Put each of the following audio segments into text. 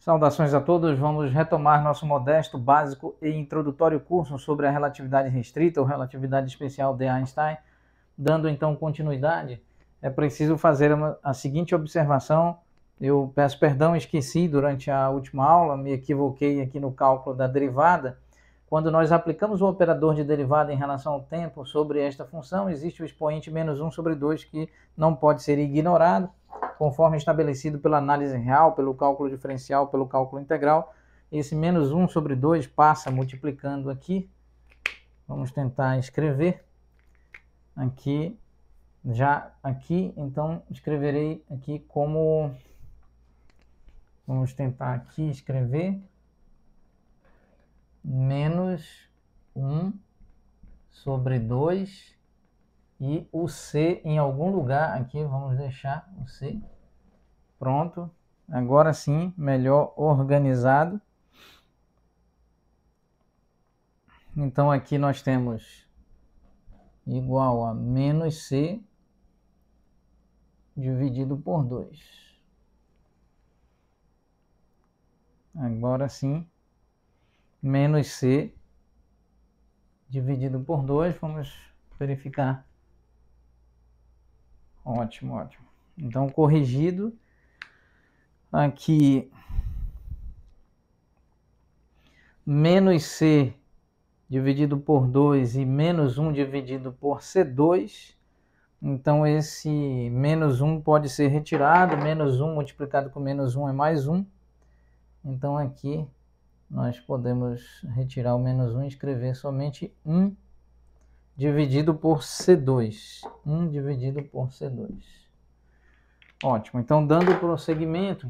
Saudações a todos, vamos retomar nosso modesto, básico e introdutório curso sobre a relatividade restrita ou relatividade especial de Einstein. Dando então continuidade, é preciso fazer a seguinte observação. Eu peço perdão, esqueci durante a última aula, me equivoquei aqui no cálculo da derivada. Quando nós aplicamos o operador de derivada em relação ao tempo sobre esta função, existe o expoente menos 1 sobre 2 que não pode ser ignorado, conforme estabelecido pela análise real, pelo cálculo diferencial, pelo cálculo integral. Esse menos 1 sobre 2 passa multiplicando aqui. Vamos tentar escrever aqui, então escreverei aqui como... Vamos tentar aqui escrever menos 1 sobre 2 e o C em algum lugar aqui, vamos deixar o C. Pronto, agora sim, melhor organizado. Então aqui nós temos igual a menos C dividido por 2. Agora sim, menos C dividido por 2, vamos verificar. Ótimo, ótimo. Então, corrigido, aqui, menos C dividido por 2 e menos 1 dividido por C2. Então, esse menos 1 pode ser retirado, menos 1 multiplicado com menos 1 é mais 1. Então, aqui, nós podemos retirar o menos 1 e escrever somente 1 dividido por C2. 1 dividido por C2. Ótimo. Então, dando prosseguimento,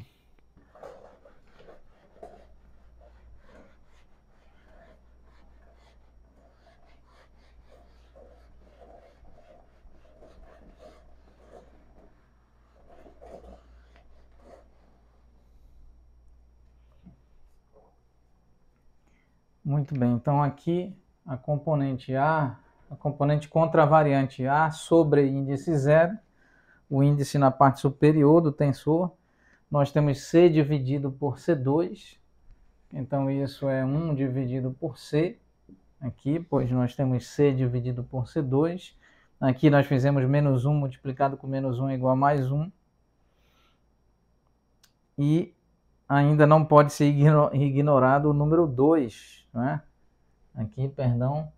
muito bem. Então, aqui, a componente A, a componente contravariante A sobre índice zero, o índice na parte superior do tensor, nós temos C dividido por C2, então isso é 1 dividido por C, aqui, pois nós temos C dividido por C2, aqui nós fizemos menos 1 multiplicado com menos 1 igual a mais 1, e ainda não pode ser ignorado o número 2, né? Aqui, perdão,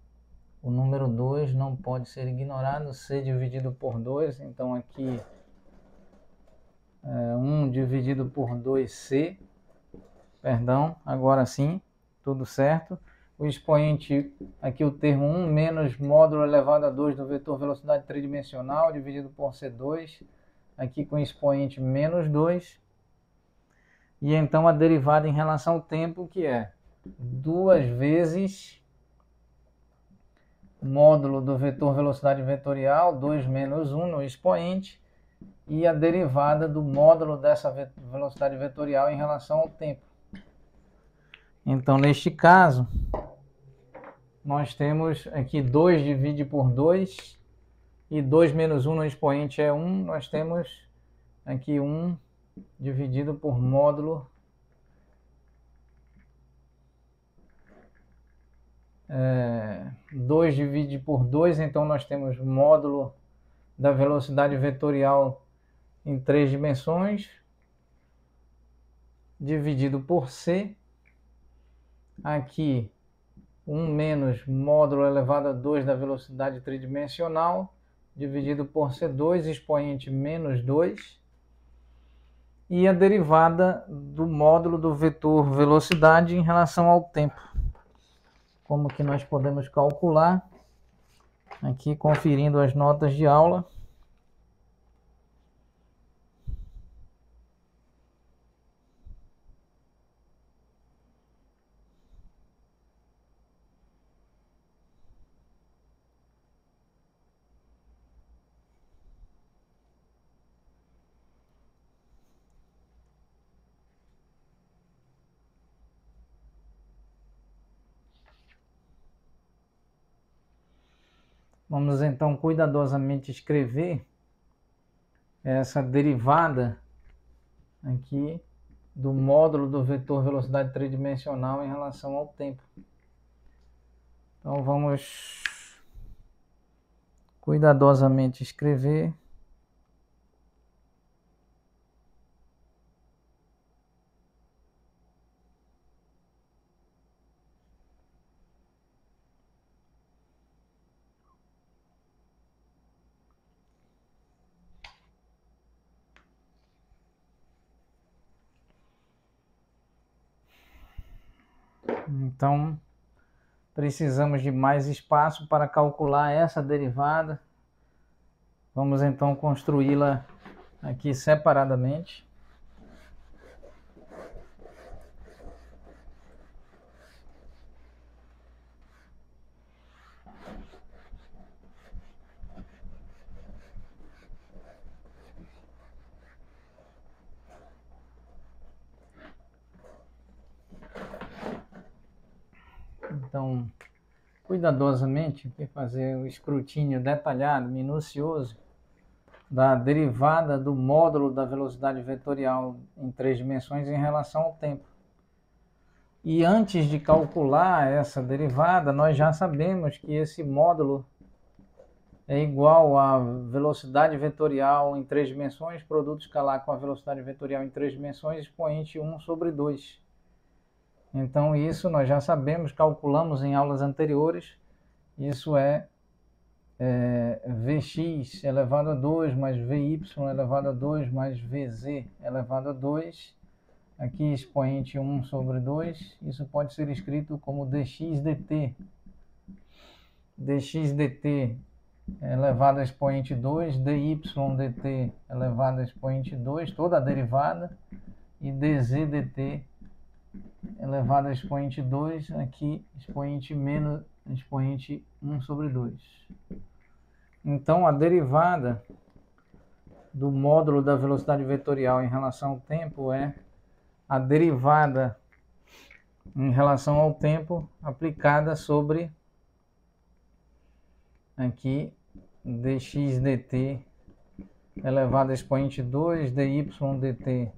o número 2 não pode ser ignorado, C dividido por 2, então aqui 1 dividido por 2C, perdão, agora sim, tudo certo. O expoente, aqui o termo 1 menos módulo elevado a 2 do vetor velocidade tridimensional dividido por C2, aqui com expoente menos 2. E então a derivada em relação ao tempo, que é 2 vezes módulo do vetor velocidade vetorial, 2 menos 1 no expoente, e a derivada do módulo dessa velocidade vetorial em relação ao tempo. Então, neste caso, nós temos aqui 2 divide por 2, e 2 menos 1 no expoente é 1, nós temos aqui 1 dividido por módulo 2 divide por 2, então nós temos módulo da velocidade vetorial em 3 dimensões, dividido por C, aqui 1 menos módulo elevado a 2 da velocidade tridimensional, dividido por C2, expoente menos 2, e a derivada do módulo do vetor velocidade em relação ao tempo. Como que nós podemos calcular? Aqui, conferindo as notas de aula. Vamos então cuidadosamente escrever essa derivada aqui do módulo do vetor velocidade tridimensional em relação ao tempo. Então vamos cuidadosamente escrever. Então, precisamos de mais espaço para calcular essa derivada. Vamos então construí-la aqui separadamente. Então, cuidadosamente, fazer o escrutínio detalhado, minucioso, da derivada do módulo da velocidade vetorial em 3 dimensões em relação ao tempo. E antes de calcular essa derivada, nós já sabemos que esse módulo é igual à velocidade vetorial em 3 dimensões, produto escalar com a velocidade vetorial em 3 dimensões, expoente 1 sobre 2. Então isso nós já sabemos, calculamos em aulas anteriores, isso é Vx elevado a 2 mais Vy elevado a 2 mais Vz elevado a 2, aqui expoente 1 sobre 2, isso pode ser escrito como dx dt. Dx dt elevado a expoente 2, dy dt elevado a expoente 2, toda a derivada, e dz dt elevado a expoente 2, aqui expoente menos expoente 1 sobre 2. Então, a derivada do módulo da velocidade vetorial em relação ao tempo é a derivada em relação ao tempo aplicada sobre aqui dx dt elevado a expoente 2, dy dt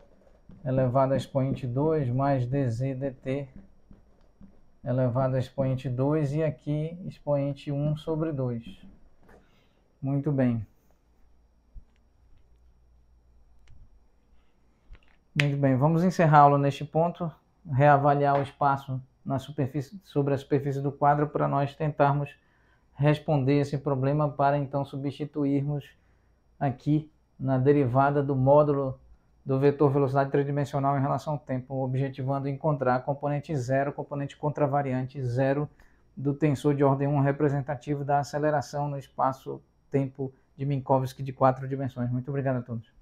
elevado a expoente 2 mais dz dt elevado a expoente 2 e aqui expoente 1 sobre 2. Muito bem. Muito bem, vamos encerrar a aula neste ponto, reavaliar o espaço na superfície, sobre a superfície do quadro para nós tentarmos responder esse problema para então substituirmos aqui na derivada do módulo do vetor velocidade tridimensional em relação ao tempo, objetivando encontrar a componente zero, componente contravariante zero do tensor de ordem 1 representativo da aceleração no espaço-tempo de Minkowski de 4 dimensões. Muito obrigado a todos.